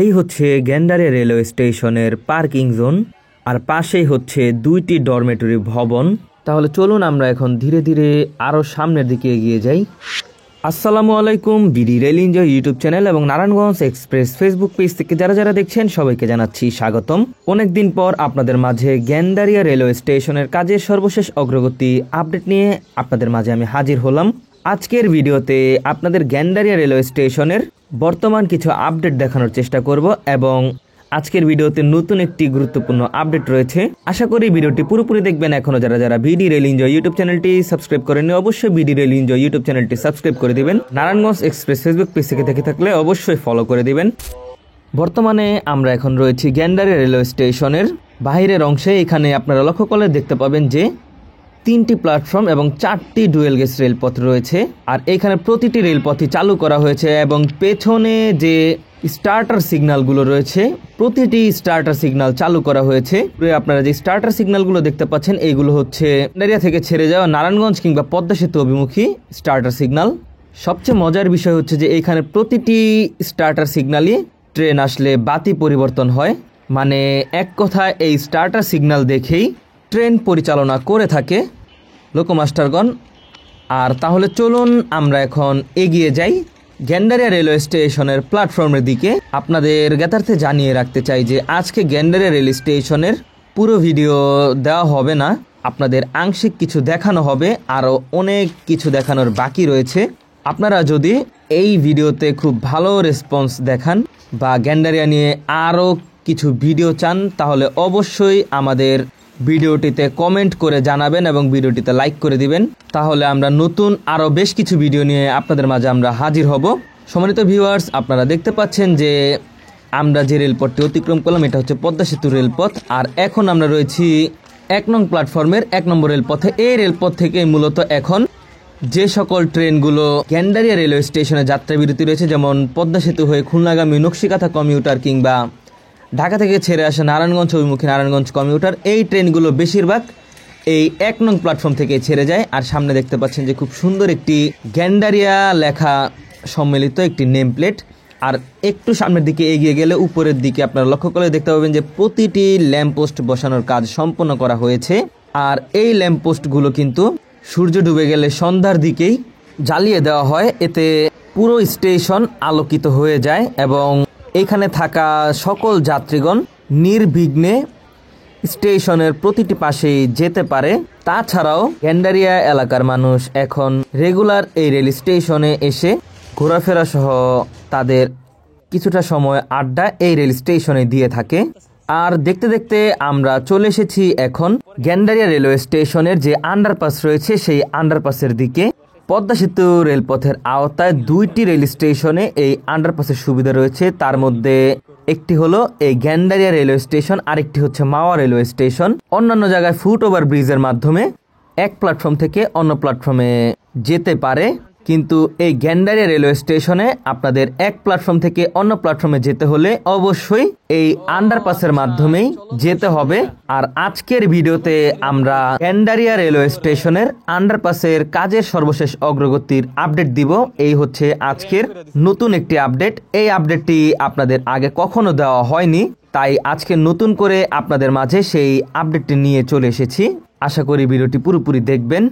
এই হচ্ছে গ্যান্ডারিয়া রেলওয়ে স্টেশনের পার্কিং জোন, আর পাশেই হচ্ছে দুইটি ডরমেটরি ভবন। তাহলে চলুন আমরা এখন ধীরে ধীরে আরও সামনের দিকে এগিয়ে যাই। আসসালামু আলাইকুম, BD rail enjoy YouTube channel এবং নারায়ণগঞ্জ এক্সপ্রেস ফেসবুক পেজ থেকে যারা যারা দেখছেন সবাইকে জানাচ্ছি স্বাগতম। অনেকদিন পর আপনাদের মাঝে গ্যান্ডারিয়া রেলওয়ে স্টেশনের কাজের সর্বশেষ অগ্রগতি আপডেট নিয়ে আপনাদের মাঝে আমি হাজির হলাম। আজকের ভিডিওতে আপনাদের গ্যান্ডারিয়া রেলওয়ে স্টেশনের বর্তমান কিছু আপডেট দেখানোর চেষ্টা করব এবং আজকের ভিডিওতে নতুন একটি গুরুত্বপূর্ণ আপডেট রয়েছে। আশা করি ভিডিওটি পুরোপুরি দেখবেন। এখনো যারা যারা বিডি রেল এনজয় ইউটিউব চ্যানেলটি সাবস্ক্রাইব করেননি অবশ্যই বিডি রেল এনজয় ইউটিউব চ্যানেলটি সাবস্ক্রাইব করে দিবেন। নারায়ণগঞ্জ এক্সপ্রেস ফেসবুক পেজ থেকে দেখে থাকলে অবশ্যই ফলো করে দিবেন। বর্তমানে আমরা এখন রয়েছি গ্যান্ডারিয়া রেলওয়ে স্টেশনের বাহিরের অংশে। এখানে আপনারা লক্ষ্য করলে দেখতে পাবেন যে 3টি প্ল্যাটফর্ম এবং 4টি ডুয়েল গেজ রেলপথ রয়েছে, আর এখানে প্রতিটি রেলপথই চালু করা হয়েছে এবং পেছনে যে স্টার্টার সিগন্যালগুলো রয়েছে প্রতিটি স্টার্টার সিগন্যাল চালু করা হয়েছে। আপনারা যে স্টার্টার সিগন্যালগুলো দেখতে পাচ্ছেন এইগুলো হচ্ছে গ্যান্ডারিয়া থেকে ছেড়ে যাওয়া নারায়ণগঞ্জ কিংবা পদ্মা সেতু অভিমুখী স্টার্টার সিগন্যাল। সবচেয়ে মজার বিষয় হচ্ছে যে এখানে প্রতিটি স্টার্টার সিগন্যালই ট্রেন আসলে বাতি পরিবর্তন হয়, মানে এক কথায় এই স্টার্টার সিগন্যাল দেখেই ট্রেন পরিচালনা করে থাকে লোকোমাস্টারগণ। আর তাহলে চলুন আমরা এখন এগিয়ে যাই গ্যান্ডারিয়া রেলওয়ে স্টেশনের প্ল্যাটফর্মের দিকে। আপনাদের জ্ঞাতার্থে জানিয়ে রাখতে চাই যে আজকে গ্যান্ডারিয়া রেল স্টেশনের পুরো ভিডিও দেওয়া হবে না, আপনাদের আংশিক কিছু দেখানো হবে, আরও অনেক কিছু দেখানোর বাকি রয়েছে। আপনারা যদি এই ভিডিওতে খুব ভালো রেসপন্স দেখান বা গ্যান্ডারিয়া নিয়ে আরও কিছু ভিডিও চান তাহলে অবশ্যই আমাদের ভিডিওটিতে কমেন্ট করে জানাবেন এবং ভিডিওটিতে লাইক করে দিবেন। তাহলে আমরা নতুন আরও বেশ কিছু ভিডিও নিয়ে আপনাদের মাঝে আমরা হাজির হব। সম্মানিত ভিউয়ার্স, আপনারা দেখতে পাচ্ছেন যে আমরা যে রেলপথটি অতিক্রম করলাম এটা হচ্ছে পদ্মা সেতু রেলপথ, আর এখন আমরা রয়েছি 1 নং প্ল্যাটফর্মের 1 নম্বর রেলপথে। এই রেলপথ থেকে মূলত এখন যে সকল ট্রেনগুলো গ্যান্ডারিয়া রেলওয়ে স্টেশনে যাত্রা বিরতি রয়েছে, যেমন পদ্মা সেতু হয়ে খুলনাগামী নকশিকাথা কমিউটার কিংবা ঢাকা থেকে ছেড়ে আসে নারায়ণগঞ্জ অভিমুখী নারায়ণগঞ্জ কমিউটার, এই ট্রেনগুলো বেশিরভাগ এই 1 নং প্ল্যাটফর্ম থেকে ছেড়ে যায়। আর সামনে দেখতে পাচ্ছেন যে খুব সুন্দর একটি গ্যান্ডারিয়া লেখা সম্মিলিত একটি নেম প্লেট। আর একটু সামনের দিকে এগিয়ে গেলে উপরের দিকে আপনারা লক্ষ্য করে দেখতে পাবেন যে প্রতিটি ল্যাম্পপোস্ট বসানোর কাজ সম্পন্ন করা হয়েছে। আর এই ল্যাম্পপোস্টগুলো কিন্তু সূর্য ডুবে গেলে সন্ধ্যার দিকেই জ্বালিয়ে দেওয়া হয়, এতে পুরো স্টেশন আলোকিত হয়ে যায় এবং এখানে থাকা সকল যাত্রীগণ নির্বিঘ্নে স্টেশনের প্রতিটি পাশেই যেতে পারে। তাছাড়াও গ্যান্ডারিয়া এলাকার মানুষ এখন রেগুলার এই রেল স্টেশনে এসে ঘোরাফেরা সহ তাদের কিছুটা সময় আড্ডা এই রেল স্টেশনে দিয়ে থাকে। আর দেখতে দেখতে আমরা চলে এসেছি এখন গ্যান্ডারিয়া রেলওয়ে স্টেশনের যে আন্ডারপাস রয়েছে সেই আন্ডারপাসের দিকে। পদ্মা সেতু রেলপথের আওতায় 2টি রেল স্টেশনে এই আন্ডারপাসের সুবিধা রয়েছে, তার মধ্যে একটি হলো এই গ্যান্ডারিয়া রেলওয়ে স্টেশন, আরেকটি হচ্ছে মাওয়া রেলওয়ে স্টেশন। অন্যান্য জায়গায় ফুট ওভার ব্রিজের মাধ্যমে এক প্ল্যাটফর্ম থেকে অন্য প্ল্যাটফর্মে যেতে পারে, কিন্তু এই গ্যান্ডারিয়া রেলওয়ে স্টেশনে আপনাদের এক প্ল্যাটফর্ম থেকে অন্য প্ল্যাটফর্মে যেতে হলে অবশ্যই এই আন্ডারপাসের মাধ্যমেই যেতে হবে। আর আজকের ভিডিওতে আমরা গ্যান্ডারিয়া রেলওয়ে স্টেশনের আন্ডারপাসের কাজের সর্বশেষ অগ্রগতির আপডেট দিব। এই হচ্ছে আজকের নতুন একটি আপডেট। এই আপডেটটি আপনাদের আগে কখনো দেওয়া হয়নি, তাই আজকে নতুন করে আপনাদের মাঝে সেই আপডেটটি নিয়ে চলে এসেছি। আশা করি ভিডিওটি পুরোপুরি দেখবেন।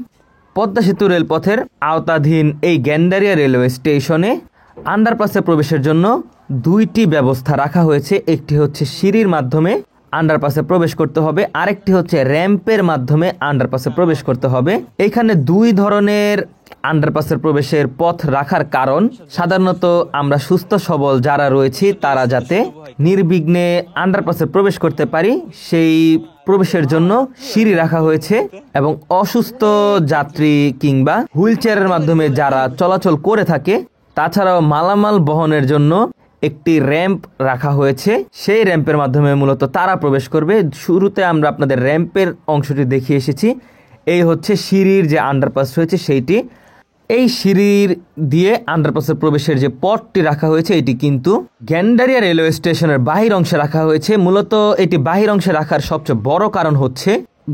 পদ্মা সেতু রেলপথের আওতাধীন এই গ্যান্ডারিয়া রেলওয়ে স্টেশনে আন্ডারপাসে প্রবেশের জন্য 2টি ব্যবস্থা রাখা হয়েছে। একটি হচ্ছে সিঁড়ির মাধ্যমে আন্ডারপাসে প্রবেশ করতে হবে, আরেকটি হচ্ছে র্যাম্পের মাধ্যমে আন্ডারপাসে প্রবেশ করতে হবে। এখানে 2 ধরনের আন্ডারপাসের প্রবেশের পথ রাখার কারণ সাধারণত আমরা সুস্থ সবল যারা রয়েছি তারা যাতে নির্বিঘ্নে আন্ডারপাসে প্রবেশ করতে পারি সেই প্রবেশের জন্য সিঁড়ি রাখা হয়েছে, এবং অসুস্থ যাত্রী কিংবা হুইল চেয়ারের মাধ্যমে যারা চলাচল করে থাকে তাছাড়াও মালামাল বহনের জন্য একটি র্যাম্প রাখা হয়েছে, সেই র্যাম্পের মাধ্যমে মূলত তারা প্রবেশ করবে। শুরুতে আমরা আপনাদের র্যাম্পের অংশটি দেখিয়ে এসেছি। এই হচ্ছে সিঁড়ির যে আন্ডারপাস রয়েছে সেইটি। এই সিঁড়ির দিয়ে আন্ডারপাসের প্রবেশের যে পথটি রাখা হয়েছে এটি কিন্তু গ্যান্ডারিয়া রেলওয়ে স্টেশনের বাহির অংশে রাখা হয়েছে। মূলত এটি বাহির অংশে রাখার সবচেয়ে বড় কারণ হচ্ছে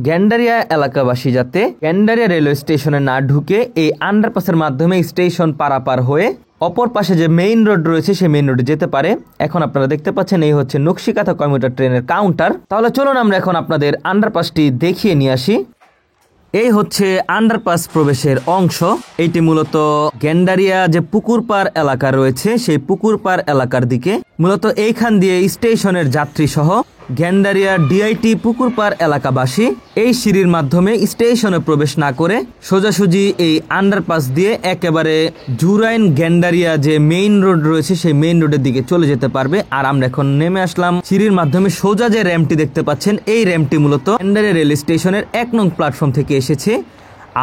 গ্যান্ডারিয়া এলাকাবাসী যাতে গ্যান্ডারিয়া রেলওয়ে স্টেশনে না ঢুকে এই আন্ডারপাসের মাধ্যমে স্টেশন পারাপার হয়ে অপর পাশে যে মেইন রোড রয়েছে সেই মেইন রোডে যেতে পারে। এখন আপনারা দেখতে পাচ্ছেন এই হচ্ছে নকশিকাথা কমিউটার ট্রেনের কাউন্টার। তাহলে চলুন আমরা এখন আপনাদের আন্ডারপাসটি দেখিয়ে নিয়ে আসি। এই হচ্ছে আন্ডারপাস প্রবেশের অংশ। এইটি মূলত গেন্ডারিয়া যে পুকুরপাড় এলাকা রয়েছে সেই পুকুরপাড় এলাকার দিকে, মূলত এইখান দিয়ে স্টেশনের যাত্রী সহ গেন্ডারিয়া ডিআইটি পুকুরপাড় এলাকাবাসী এই সিঁড়ির মাধ্যমে স্টেশনে প্রবেশ না করে সোজাসুজি এই আন্ডারপাস দিয়ে একেবারে জুরাইন গেন্ডারিয়া যে মেইন রোড রয়েছে সেই মেইন রোডের দিকে চলে যেতে পারবে। আর আমরা এখন নেমে আসলাম সিঁড়ির মাধ্যমে। সোজা যে র্যাম্পটি দেখতে পাচ্ছেন এই র্যাম্পটি মূলত গেন্ডারিয়া রেল স্টেশনের 1 নং প্ল্যাটফর্ম থেকে এসেছে।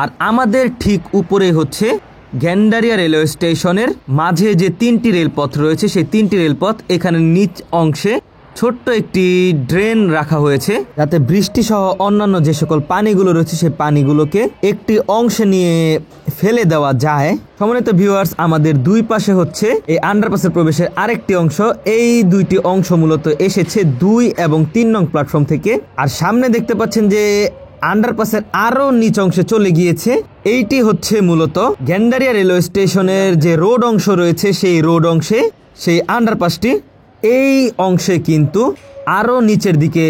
আর আমাদের ঠিক উপরে হচ্ছে গেন্ডারিয়া রেলওয়ে স্টেশনের মাঝে যে 3টি রেলপথ রয়েছে সেই 3টি রেলপথ। এখানে নিচ অংশে ছোট্ট একটি ড্রেন রাখা হয়েছে যাতে বৃষ্টি সহ অন্যান্য যে সকল পানিগুলো রয়েছে সেই পানিগুলোকে একটি অংশে নিয়ে ফেলে দেওয়া যায়। সম্মানিত ভিউয়ার্স, আমাদের দুই পাশে হচ্ছে এই আন্ডারপাসের প্রবেশের আরেকটি অংশ। এই দুইটি অংশ মূলত এসেছে 2 এবং 3 নং প্ল্যাটফর্ম থেকে। আর সামনে দেখতে পাচ্ছেন যে আন্ডারপাসের আরো নিচ অংশে চলে গিয়েছে। এইটি হচ্ছে মূলত গেন্ডারিয়া রেলওয়ে স্টেশনের যে রোড অংশ রয়েছে সেই রোড অংশে সেই আন্ডারপাসটি। এই অংশে কিন্তু আরো নিচের দিকে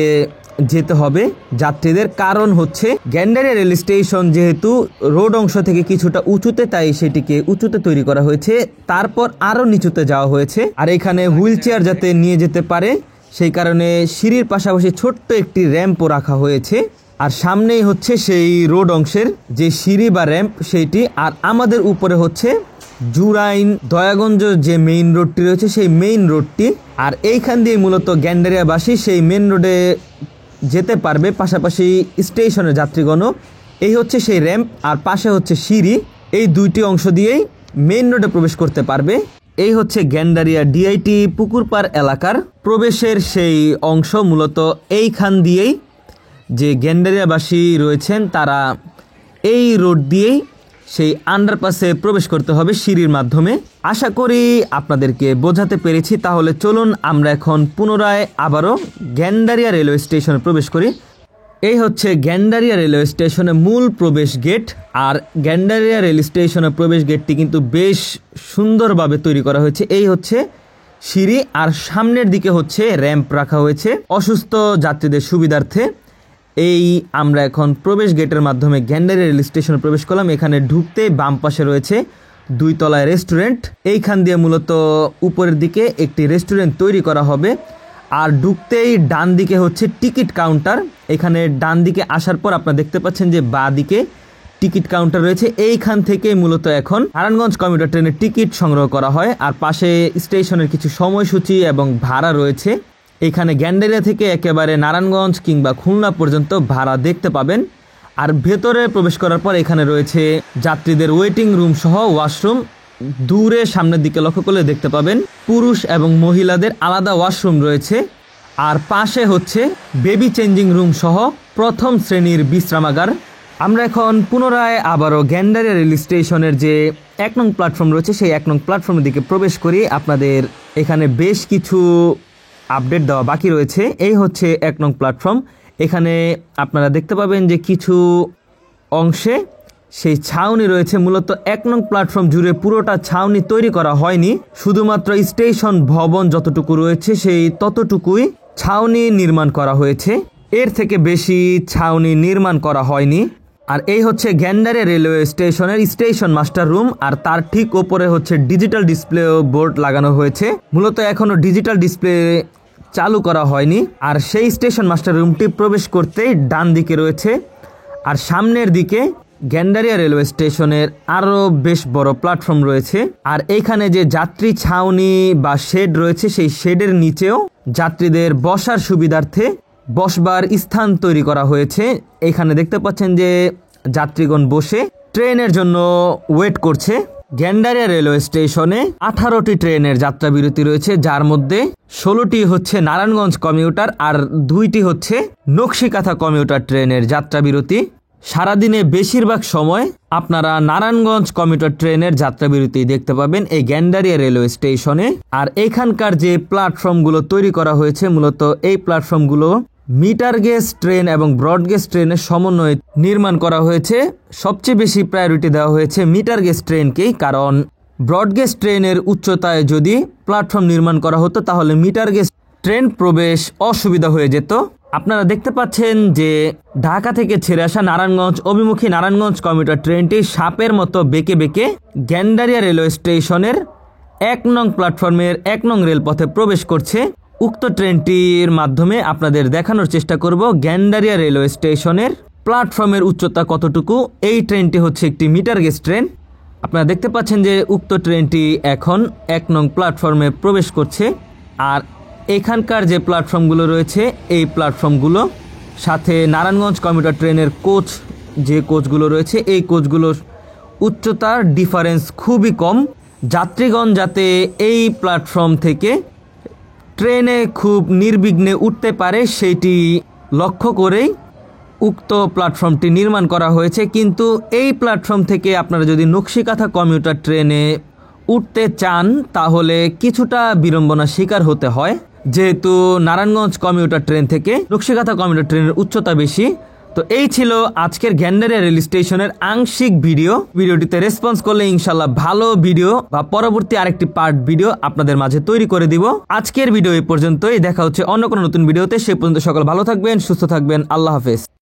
যেতে হবে যাত্রীদের, কারণ হচ্ছে গেন্ডারিয়া রেল স্টেশন যেহেতু রোড অংশ থেকে কিছুটা উঁচুতে, তাই সেটিকে উঁচুতে তৈরি করা হয়েছে। তারপর আরো নিচুতে যাওয়া হয়েছে। আর এখানে হুইল চেয়ার যাতে নিয়ে যেতে পারে সেই কারণে সিঁড়ির পাশাপাশি ছোট্ট একটি র্যাম্পও রাখা হয়েছে। আর সামনেই হচ্ছে সেই রোড অংশের যে সিঁড়ি বা র্যাম্প সেইটি। আর আমাদের উপরে হচ্ছে জুরাইন দয়াগঞ্জ যে মেইন রোডটি রয়েছে সেই মেইন রোডটি। আর এইখান দিয়ে মূলত গেন্ডারিয়াবাসী সেই মেইন রোডে যেতে পারবে, পাশাপাশি স্টেশনের যাত্রীগণও। এই হচ্ছে সেই র্যাম্প আর পাশে হচ্ছে সিঁড়ি। এই দুইটি অংশ দিয়েই মেইন রোডে প্রবেশ করতে পারবে। এই হচ্ছে গেন্ডারিয়া ডিআইটি পুকুরপাড় এলাকার প্রবেশের সেই অংশ। মূলত এইখান দিয়েই যে গেন্ডারিয়াবাসী রয়েছেন তারা এই রোড দিয়েই সেই আন্ডারপাসে প্রবেশ করতে হবে সিঁড়ির মাধ্যমে। আশা করি আপনাদেরকে বোঝাতে পেরেছি। তাহলে চলুন আমরা এখন পুনরায় আবারও গেন্ডারিয়া রেলওয়ে স্টেশনে প্রবেশ করি। এই হচ্ছে গেন্ডারিয়া রেলওয়ে স্টেশনের মূল প্রবেশ গেট। আর গেন্ডারিয়া রেল স্টেশনের প্রবেশ গেটটি কিন্তু বেশ সুন্দরভাবে তৈরি করা হয়েছে। এই হচ্ছে সিঁড়ি আর সামনের দিকে হচ্ছে র্যাম্প রাখা হয়েছে অসুস্থ যাত্রীদের সুবিধার্থে। এই আমরা এখন প্রবেশ গেটের মাধ্যমে গেন্ডারিয়া রেল স্টেশনে প্রবেশ করলাম। এখানে ঢুকতে বাম পাশে রয়েছে 2 তলায় রেস্টুরেন্ট। এইখান দিয়ে মূলত উপরের দিকে একটি রেস্টুরেন্ট তৈরি করা হবে। আর ঢুকতেই ডান দিকে হচ্ছে টিকিট কাউন্টার। এখানে ডান দিকে আসার পর আপনারা দেখতে পাচ্ছেন যে বাঁ দিকে টিকিট কাউন্টার রয়েছে। এইখান থেকে মূলত এখন নারায়ণগঞ্জ কমিউটার ট্রেনের টিকিট সংগ্রহ করা হয়। আর পাশে স্টেশনের কিছু সময়সূচি এবং ভাড়া রয়েছে। এখানে গেন্ডারিয়া থেকে একেবারে নারায়ণগঞ্জ কিংবা খুলনা পর্যন্ত ভাড়া দেখতে পাবেন। আর ভেতরে প্রবেশ করার পর এখানে রয়েছে যাত্রীদের ওয়েটিং রুম সহ ওয়াশরুম। দূরে সামনের দিকে লক্ষ্য করলে দেখতে পাবেন পুরুষ এবং মহিলাদের আলাদা ওয়াশরুম রয়েছে। আর পাশে হচ্ছে বেবি চেঞ্জিং রুম সহ প্রথম শ্রেণীর বিশ্রামাগার। আমরা এখন পুনরায় আবারও গেন্ডারিয়া রেল স্টেশনের যে 1 নং প্ল্যাটফর্ম রয়েছে সেই 1 নং প্ল্যাটফর্মের দিকে প্রবেশ করি। আপনাদের এখানে বেশ কিছু আপডেট দেওয়া বাকি রয়েছে। এই হচ্ছে 1 নং প্ল্যাটফর্ম। এখানে আপনারা দেখতে পাবেন যে কিছু অংশে সেই ছাউনি রয়েছে। মূলত 1 নং প্ল্যাটফর্ম জুড়ে পুরোটা ছাউনি তৈরি করা হয়নি, শুধুমাত্র স্টেশন ভবন যতটুকু রয়েছে সেই ততটুকুই ছাউনি নির্মাণ করা হয়েছে। এর থেকে বেশি ছাউনি নির্মাণ করা হয়নি। আর এই হচ্ছে গেন্ডারিয়া রেলওয়ে স্টেশনের স্টেশন মাস্টার রুম। আর তার ঠিক ওপরে হচ্ছে ডিজিটাল ডিসপ্লে বোর্ড লাগানো হয়েছে। মূলত এখনো ডিজিটাল ডিসপ্লে চালু করা হয়নি। আর সেই স্টেশন মাস্টার রুমটি প্রবেশ করতেই ডান দিকে রয়েছে। আর সামনের দিকে গেন্ডারিয়া রেলওয়ে স্টেশনের আরও বেশ বড় প্ল্যাটফর্ম রয়েছে। আর এইখানে যে যাত্রী ছাউনি বা শেড রয়েছে সেই শেডের নিচেও যাত্রীদের বসার সুবিধার্থে বসবার স্থান তৈরি করা হয়েছে। এখানে দেখতে পাচ্ছেন যে যাত্রীগণ বসে ট্রেনের জন্য ওয়েট করছে। গেন্ডারিয়া রেলওয়ে স্টেশনে 18টি ট্রেনের যাত্রা বিরতি রয়েছে, যার মধ্যে 16টি হচ্ছে নারায়ণগঞ্জ কমিউটার আর 2টি হচ্ছে নকশিকাথা কমিউটার ট্রেনের যাত্রা বিরতি। সারাদিনে বেশিরভাগ সময় আপনারা নারায়ণগঞ্জ কমিউটার ট্রেনের যাত্রা বিরতি দেখতে পাবেন এই গেন্ডারিয়া রেলওয়ে স্টেশনে। আর এখানকার যে প্ল্যাটফর্মগুলো তৈরি করা হয়েছে মূলত এই প্ল্যাটফর্মগুলো মিটার গেজ ট্রেন এবং ব্রড গেজ ট্রেনের সমন্বয়ে নির্মাণ করা হয়েছে। সবচেয়ে বেশি প্রায়োরিটি দেওয়া হয়েছে মিটার গেজ ট্রেনকেই, কারণ ব্রডগেজ ট্রেনের উচ্চতায় যদি প্ল্যাটফর্ম নির্মাণ করা হতো তাহলে মিটার গেজ ট্রেন প্রবেশ অসুবিধা হয়ে যেত। আপনারা দেখতে পাচ্ছেন যে ঢাকা থেকে ছেড়ে আসা নারায়ণগঞ্জ অভিমুখী নারায়ণগঞ্জ কমিউটার ট্রেনটি সাপের মতো বেঁকে বেঁকে গ্যান্ডারিয়া রেলওয়ে স্টেশনের 1 নং প্ল্যাটফর্মের 1 নং রেলপথে প্রবেশ করছে। উক্ত ট্রেনটির মাধ্যমে আপনাদের দেখানোর চেষ্টা করব গ্যান্ডারিয়া রেলওয়ে স্টেশনের প্ল্যাটফর্মের উচ্চতা কতটুকু। এই ট্রেনটি হচ্ছে একটি মিটার গেজ ট্রেন। আপনারা দেখতে পাচ্ছেন যে উক্ত ট্রেনটি এখন 1 নং প্ল্যাটফর্মে প্রবেশ করছে। আর এখানকার যে প্ল্যাটফর্মগুলো রয়েছে এই প্ল্যাটফর্মগুলো সাথে নারায়ণগঞ্জ কমিউটার ট্রেনের কোচ যে কোচগুলো রয়েছে এই কোচগুলোর উচ্চতার ডিফারেন্স খুবই কম। যাত্রীগণ যাতে এই প্ল্যাটফর্ম থেকে ট্রেনে খুব নির্বিঘ্নে উঠতে পারে সেইটি লক্ষ্য করেই উক্ত প্ল্যাটফর্মটি নির্মাণ করা হয়েছে। কিন্তু এই প্ল্যাটফর্ম থেকে আপনারা যদি নকশিকাঁথা কমিউটার ট্রেনে উঠতে চান তাহলে কিছুটা বিড়ম্বনা শিকার হতে হয়, যেহেতু নারায়ণগঞ্জ কমিউটার ট্রেন থেকে নকশিকাঁথা কমিউটার ট্রেনের উচ্চতা বেশি। তো এই ছিল আজকের গ্যান্ডারিয়া রেল স্টেশনের আংশিক ভিডিওটিতে রেসপন্স করলে ইনশাল্লাহ ভালো ভিডিও বা পরবর্তী আরেকটি পার্ট ভিডিও আপনাদের মাঝে তৈরি করে দিব। আজকের ভিডিও এই পর্যন্তই, দেখা হচ্ছে অন্য কোনো নতুন ভিডিওতে। সে পর্যন্ত সকল ভালো থাকবেন, সুস্থ থাকবেন, আল্লাহ হাফেজ।